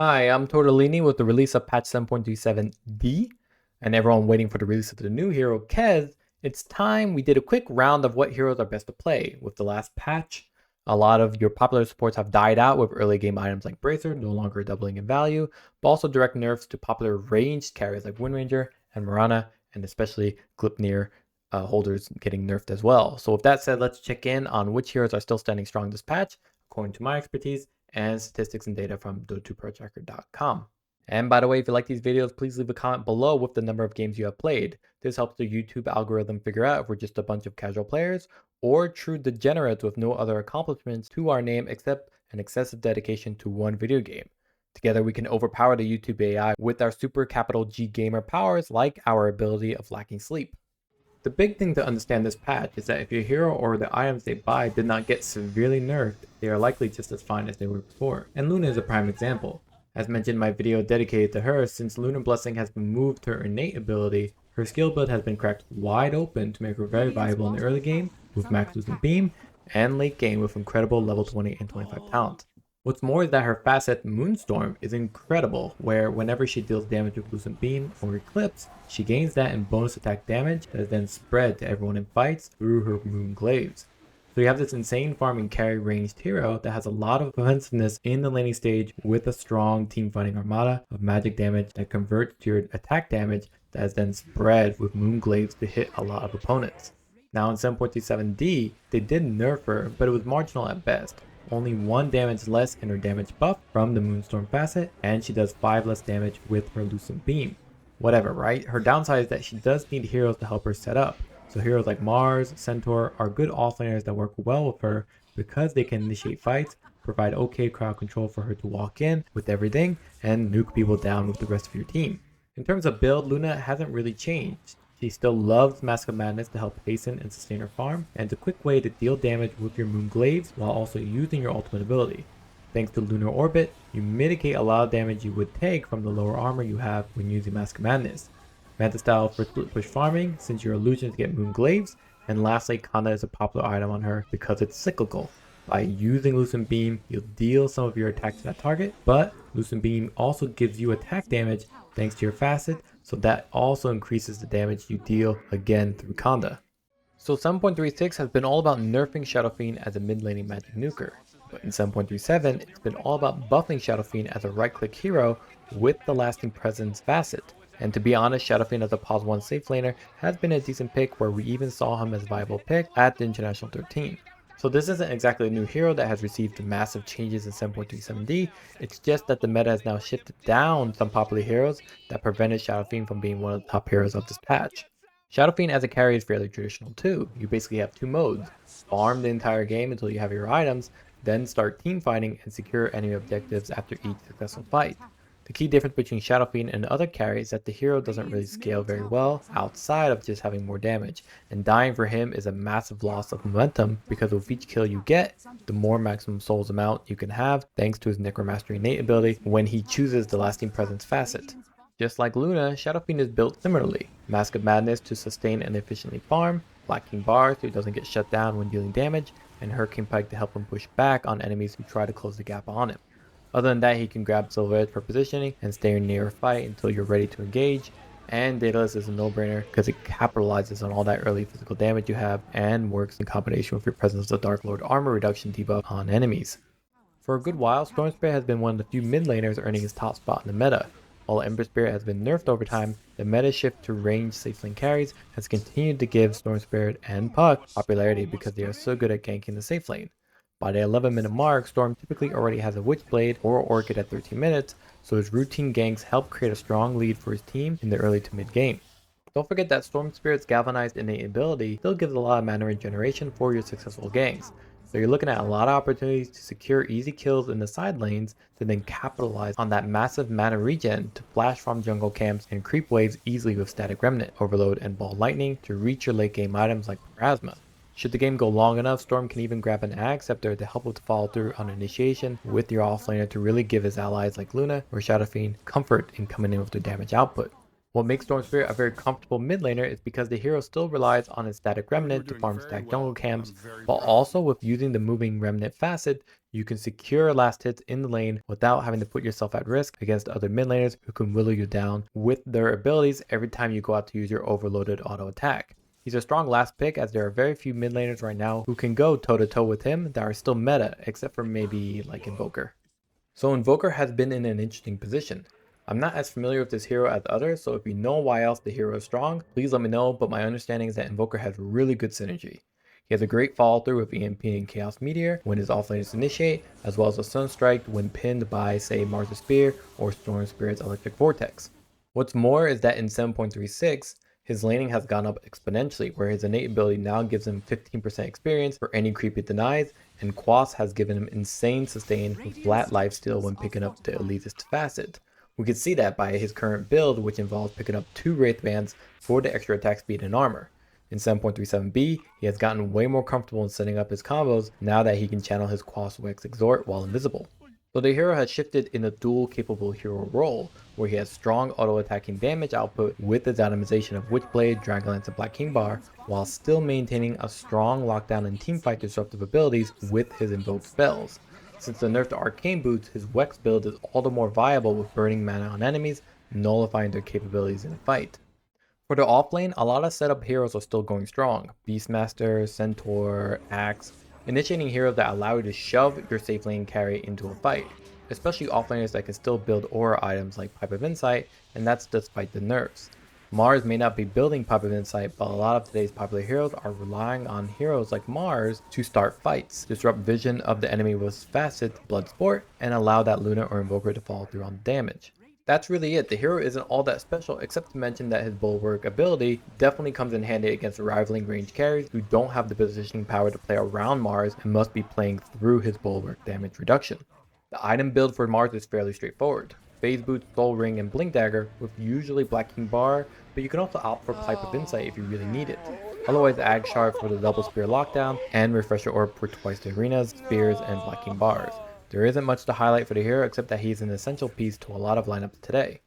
Hi, I'm Torte de Lini with the release of patch 7.37D, and everyone waiting for the release of the new hero, Kez. It's time we did a quick round of what heroes are best to play. With the last patch, a lot of your popular supports have died out with early game items like Bracer no longer doubling in value, but also direct nerfs to popular ranged carries like Wind Ranger and Marana, and especially Gleipnir holders getting nerfed as well. So with that said, let's check in on which heroes are still standing strong this patch, according to my expertise, and statistics and data from dota2protracker.com. And by the way, if you like these videos, please leave a comment below with the number of games you have played. This helps the YouTube algorithm figure out if we're just a bunch of casual players or true degenerates with no other accomplishments to our name except an excessive dedication to one video game. Together, we can overpower the YouTube AI with our super capital G gamer powers like our ability of lacking sleep. The big thing to understand this patch is that if your hero or the items they buy did not get severely nerfed, they are likely just as fine as they were before. And Luna is a prime example. As mentioned in my video dedicated to her, since Lunar Blessing has been moved to her innate ability, her skill build has been cracked wide open to make her very viable in the early game with max Lucent Beam, and late game with incredible level 20 and 25 talent. What's more is that her facet Moonstorm is incredible, where whenever she deals damage with Lucent Beam or Eclipse, she gains that in bonus attack damage that is then spread to everyone in fights through her Moon Glaives. So you have this insane farming carry ranged hero that has a lot of offensiveness in the laning stage with a strong team fighting armada of magic damage that converts to your attack damage that is then spread with Moon Glaives to hit a lot of opponents. Now in 7.37D, they did nerf her, but it was marginal at best. Only 1 damage less in her damage buff from the Moonstorm facet, and she does 5 less damage with her Lucent Beam. Whatever, right? Her downside is that she does need heroes to help her set up. So heroes like Mars, Centaur are good offlaners that work well with her because they can initiate fights, provide okay crowd control for her to walk in with everything, and nuke people down with the rest of your team. In terms of build, Luna hasn't really changed. She still loves Mask of Madness to help hasten and sustain her farm, and it's a quick way to deal damage with your Moon Glaives while also using your ultimate ability. Thanks to Lunar Orbit, you mitigate a lot of damage you would take from the lower armor you have when using Mask of Madness. Manta style for split push farming, since your illusions get Moon Glaives, and lastly, Kanda is a popular item on her because it's cyclical. By using Lucent Beam, you'll deal some of your attacks to that target, but Lucent Beam also gives you attack damage thanks to your facet, so that also increases the damage you deal again through Kanda. So 7.36 has been all about nerfing Shadow Fiend as a mid-laning magic nuker, but in 7.37 it's been all about buffing Shadow Fiend as a right-click hero with the Lasting Presence facet. And to be honest, Shadow Fiend as a pause 1 safe laner has been a decent pick, where we even saw him as a viable pick at the International 13. So this isn't exactly a new hero that has received massive changes in 7.37D, it's just that the meta has now shifted down some popular heroes that prevented Shadow Fiend from being one of the top heroes of this patch. Shadow Fiend as a carry is fairly traditional too. You basically have 2 modes: farm the entire game until you have your items, then start team fighting and secure enemy objectives after each successful fight. The key difference between Shadow Fiend and other carries is that the hero doesn't really scale very well outside of just having more damage, and dying for him is a massive loss of momentum because with each kill you get, the more maximum souls amount you can have thanks to his Necromastery innate ability when he chooses the Lasting Presence facet. Just like Luna, Shadow Fiend is built similarly: Mask of Madness to sustain and efficiently farm, Black King Bar so he doesn't get shut down when dealing damage, and Hurricane Pike to help him push back on enemies who try to close the gap on him. Other than that, he can grab Silver Edge for positioning and stay near a fight until you're ready to engage. And Daedalus is a no-brainer because it capitalizes on all that early physical damage you have and works in combination with your presence of Dark Lord armor reduction debuff on enemies. For a good while, Storm Spirit has been one of the few mid laners earning his top spot in the meta. While Ember Spirit has been nerfed over time, the meta shift to ranged safe lane carries has continued to give Storm Spirit and Puck popularity because they are so good at ganking the safe lane. By the 11-minute mark, Storm typically already has a Witchblade or Orchid at 13 minutes, so his routine ganks help create a strong lead for his team in the early to mid game. Don't forget that Storm Spirit's galvanized innate ability still gives a lot of mana regeneration for your successful ganks, so you're looking at a lot of opportunities to secure easy kills in the side lanes to then capitalize on that massive mana regen to flash from jungle camps and creep waves easily with Static Remnant, Overload, and Ball Lightning to reach your late game items like Pharasma. Should the game go long enough, Storm can even grab an Ag Scepter to help with the follow through on initiation with your offlaner to really give his allies like Luna or Shadow Fiend comfort in coming in with their damage output. What makes Storm Spirit a very comfortable mid laner is because the hero still relies on his Static Remnant to farm stack jungle camps, while also with using the moving Remnant facet You can secure last hits in the lane without having to put yourself at risk against other mid laners who can willow you down with their abilities every time you go out to use your overloaded auto attack. He's a strong last pick as there are very few mid laners right now who can go toe to toe with him that are still meta, except for maybe like Invoker. So Invoker has been in an interesting position. I'm not as familiar with this hero as others, so if you know why else the hero is strong, please let me know, but my understanding is that Invoker has really good synergy. He has a great follow through with EMP and Chaos Meteor when his offlaners initiate, as well as a Sunstrike when pinned by, say, Mars' Spear or Storm Spirit's Electric Vortex. What's more is that in 7.36, his laning has gone up exponentially, where his innate ability now gives him 15% experience for any creep it denies, and Quas has given him insane sustain with flat lifesteal when picking up the elitist facet. We can see that by his current build, which involves picking up 2 Wraith Bands for the extra attack speed and armor. In 7.37b, he has gotten way more comfortable in setting up his combos now that he can channel his Quas Wex Exhort while invisible. So the hero has shifted in a dual capable hero role, where he has strong auto-attacking damage output with his atomization of Witchblade, Dragonlance, and Black King Bar, while still maintaining a strong lockdown and teamfight disruptive abilities with his invoked spells. Since the nerfed Arcane Boots, his Wex build is all the more viable with burning mana on enemies, nullifying their capabilities in a fight. For the offlane, a lot of setup heroes are still going strong. Beastmaster, Centaur, Axe, initiating heroes that allow you to shove your safe lane carry into a fight, especially offlaners that can still build aura items like Pipe of Insight, and that's despite the nerfs. Mars may not be building Pipe of Insight, but a lot of today's popular heroes are relying on heroes like Mars to start fights, disrupt vision of the enemy with Facet, Bloodsport, and allow that Luna or Invoker to follow through on damage. That's really it. The hero isn't all that special, except to mention that his Bulwark ability definitely comes in handy against rivaling range carries who don't have the positioning power to play around Mars and must be playing through his Bulwark damage reduction. The item build for Mars is fairly straightforward. Phase Boots, Soul Ring, and Blink Dagger with usually Black King Bar, but you can also opt for Pipe of Insight if you really need it. Otherwise, Ag Shard for the double Spear lockdown, and Refresher Orb for twice the arenas, spears, and Black King Bars. There isn't much to highlight for the hero except that he's an essential piece to a lot of lineups today.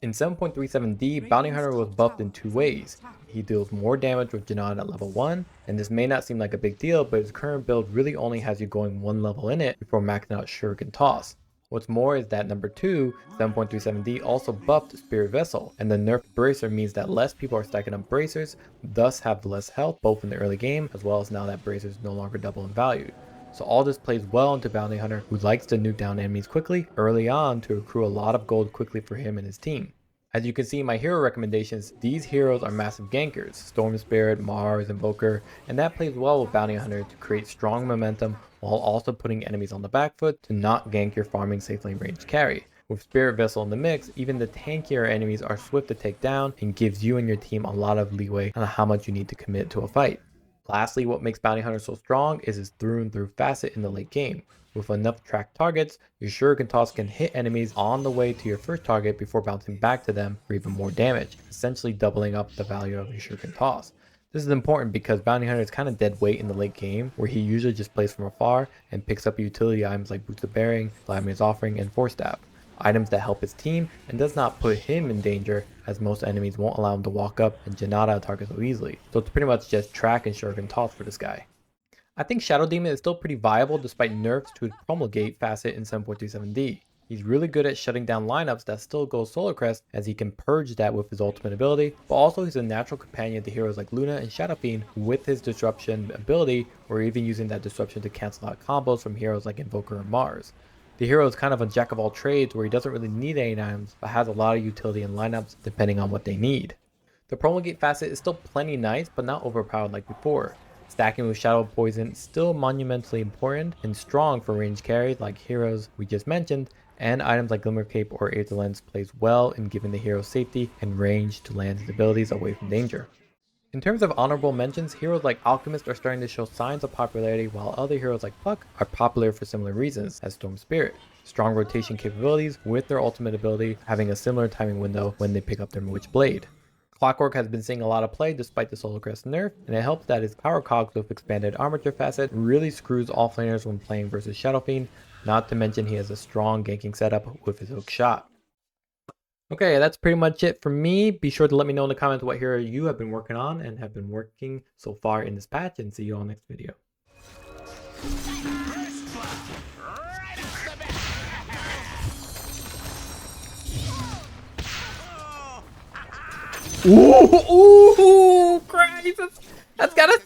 In 7.37d, Bounty Hunter was buffed in 2 ways. He deals more damage with Janata at level 1, and this may not seem like a big deal, but his current build really only has you going 1 level in it before maxing out Shuriken Toss. What's more is that number 2, 7.37d also buffed Spirit Vessel, and the nerfed Bracer means that less people are stacking up Bracers, thus have less health both in the early game as well as now that Bracers no longer double in value. So all this plays well into Bounty Hunter, who likes to nuke down enemies quickly early on to accrue a lot of gold quickly for him and his team. As you can see in my hero recommendations, these heroes are massive gankers, Storm Spirit, Mars, Invoker, and that plays well with Bounty Hunter to create strong momentum while also putting enemies on the back foot to not gank your farming safe lane range carry. With Spirit Vessel in the mix, even the tankier enemies are swift to take down and gives you and your team a lot of leeway on how much you need to commit to a fight. Lastly, what makes Bounty Hunter so strong is his through and through facet in the late game. With enough tracked targets, your Shuriken Toss can hit enemies on the way to your first target before bouncing back to them for even more damage, essentially doubling up the value of your Shuriken Toss. This is important because Bounty Hunter is kind of dead weight in the late game, where he usually just plays from afar and picks up utility items like Boots of Bearing, Glaipnir's Offering, and Force Staff. Items that help his team and does not put him in danger, as most enemies won't allow him to walk up and Janata a target so easily. So it's pretty much just track and Shuriken Toss for this guy. I think Shadow Demon is still pretty viable despite nerfs to his Promulgate facet in 7.27d. He's really good at shutting down lineups that still go Solar Crest, as he can purge that with his ultimate ability, but also he's a natural companion to heroes like Luna and Shadow Fiend with his disruption ability, or even using that disruption to cancel out combos from heroes like Invoker and Mars. The hero is kind of a jack of all trades where he doesn't really need any items, but has a lot of utility in lineups depending on what they need. The Promulgate facet is still plenty nice, but not overpowered like before. Stacking with Shadow Poison is still monumentally important and strong for range carries like heroes we just mentioned, and items like Glimmer Cape or Aether Lens plays well in giving the hero safety and range to land his abilities away from danger. In terms of honorable mentions, heroes like Alchemist are starting to show signs of popularity, while other heroes like Puck are popular for similar reasons, as Storm Spirit. Strong rotation capabilities with their ultimate ability having a similar timing window when they pick up their Witch Blade. Clockwork has been seeing a lot of play despite the Solar Crest nerf, and it helps that his power cogs with expanded armature facet really screws offlaners when playing versus Shadow Fiend, not to mention he has a strong ganking setup with his hook shot. Okay, that's pretty much it for me. Be sure to let me know in the comments what hero you have been working on and have been working so far in this patch, and see you all next video. Ooh, Christ. That's gotta